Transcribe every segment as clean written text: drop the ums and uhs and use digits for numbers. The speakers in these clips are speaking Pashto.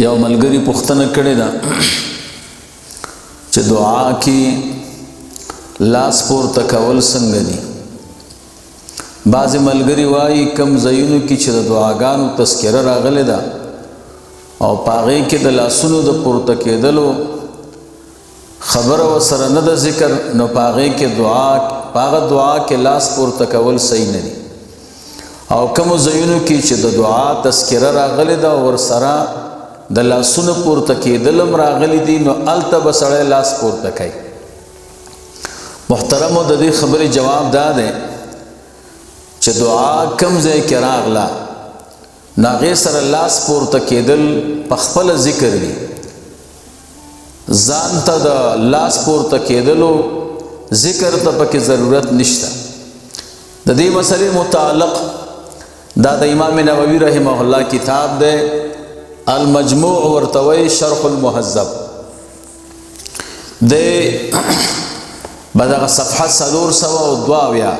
یو ملګری پوښتنه کړې ده چې دعا کې لاس پورته کول څنګه دي. بعضې ملګري وایي کم ځایونو کې چې د دعاګانو تذکره راغلې ده او په هغې کې د لاسونو د پورته کېدلو خبره ورسره نه ده ذکر، نو په هغې کې په هغه دعا کې لاس پورته کول صحیح نه دي. او کومو ځایونو کې چې د دعا تذکره راغلې ده او ورسره د لاسونو پورته کېدل هم راغلي دي، نو هلته به سړی لاس پورته کوي. محترمو د دې خبرې جواب دا دی چې دعا کم ځای کې راغله نو هغې سره لاس پورته کېدل په خپله ذکر وي. ځان ته د لاس پورته کېدلو ذکر ته پکې ضرورت نشته. د دې مسلې متعلق دا د امام نووي رحمه الله کتاب دی المجموع ورته وایي شرح المهذب. د به دغه صفحه 422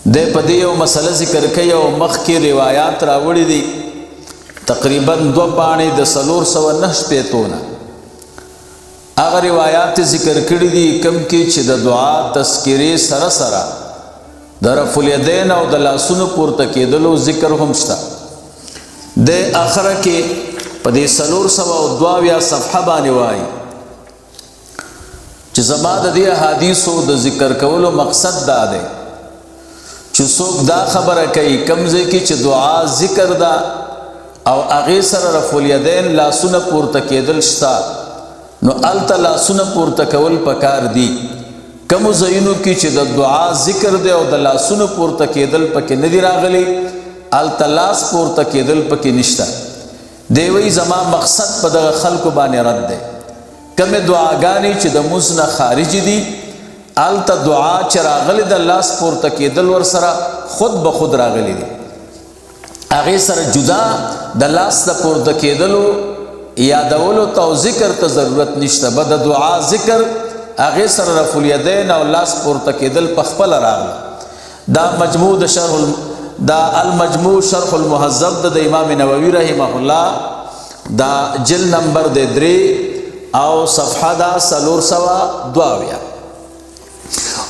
د په دې یو مسله ذکر کوي او مخکې روایات راوړي دي تقریبا 2 پاڼې د 409 هغه روایات ذکر کړي دي کم کې چې د دعا تذکرې سره سره د رفع الیدین او د لاسونو پورته کېدلو ذکر هم شته. د اخره کې په دې 422 صفحه باندې وایي چې زما د دې احادیثو د ذکر کولو مقصد دا دی چې څوک دا خبره کوي کم ځای کې چې دعا ذکر ده او هغې سره رفع الیدین لاسونه پورته کېدل شته، نو هلته لاسونه پورته کول پکار دي. کومو ځایونو کې چې د دعا ذکر دی او د لاسونو پورته کېدل پکې نه دي راغلي هلته لاس پورته کېدل پکې نشته. دی وایي زما مقصد په دغه خلکو باندې رد دی. کمې دعاګانې چې د مونځ نه خارج دي هلته دعا چې راغلي د لاس پورته کېدل ورسره خود به خود راغلي دي، هغې سره جدا د لاس د پورته کېدلو یادولو ته او ذکر ته ضرورت نشته. به د دعا ذکر هغې سره رفع الیدین او لاس پورته کېدل په خپله راغله. دا مجموع دا المجموع شرح المهذب د امام نووي رحمه الله دا جلد نمبر د 3 او صفحه دا 422.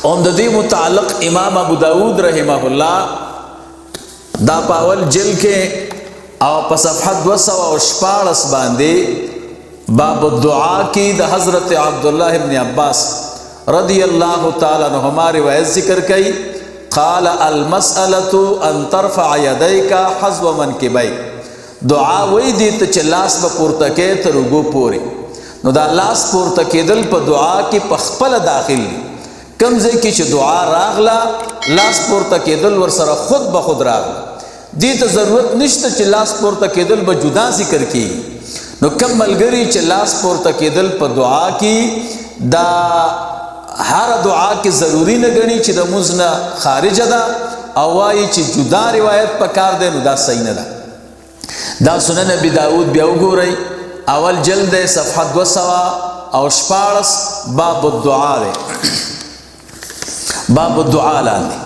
او د دې متعلق امام ابو داود رحمه الله دا په اول جلد کې او په صفحه 214 باندې باب الدعا کې د حضرت عبدالله ابن عباس رضی الله تعالی عنہما روایت ذکر کړي قال المسألة ان ترفع يديك حذو منكبيك. دعا وی دي ته چې لاس به پورته کې تر رکوع پورې، نو دا لاس پورته کېدل په دعا کې په خپله داخل دي. کم ځای کې چې دعا راغله لاس پورته کېدل ورسره خود به خود راغله، دې ته ضرورت نشته چې لاس پورته کېدل به جدا ذکر کېږي. نو کم ملګري چې لاس پورته کېدل په دعا کې دا هر دعا کې ضروری نه ګڼي چې د مونځ نه خارجه ده او وایي چې جدا روایت پکار دی، نو دا صحیح نه ده. دا سنن ابي داود بیا وګورئ اول جلد دی صفحه 214 باب الدعا دی. باب الدعا لاندې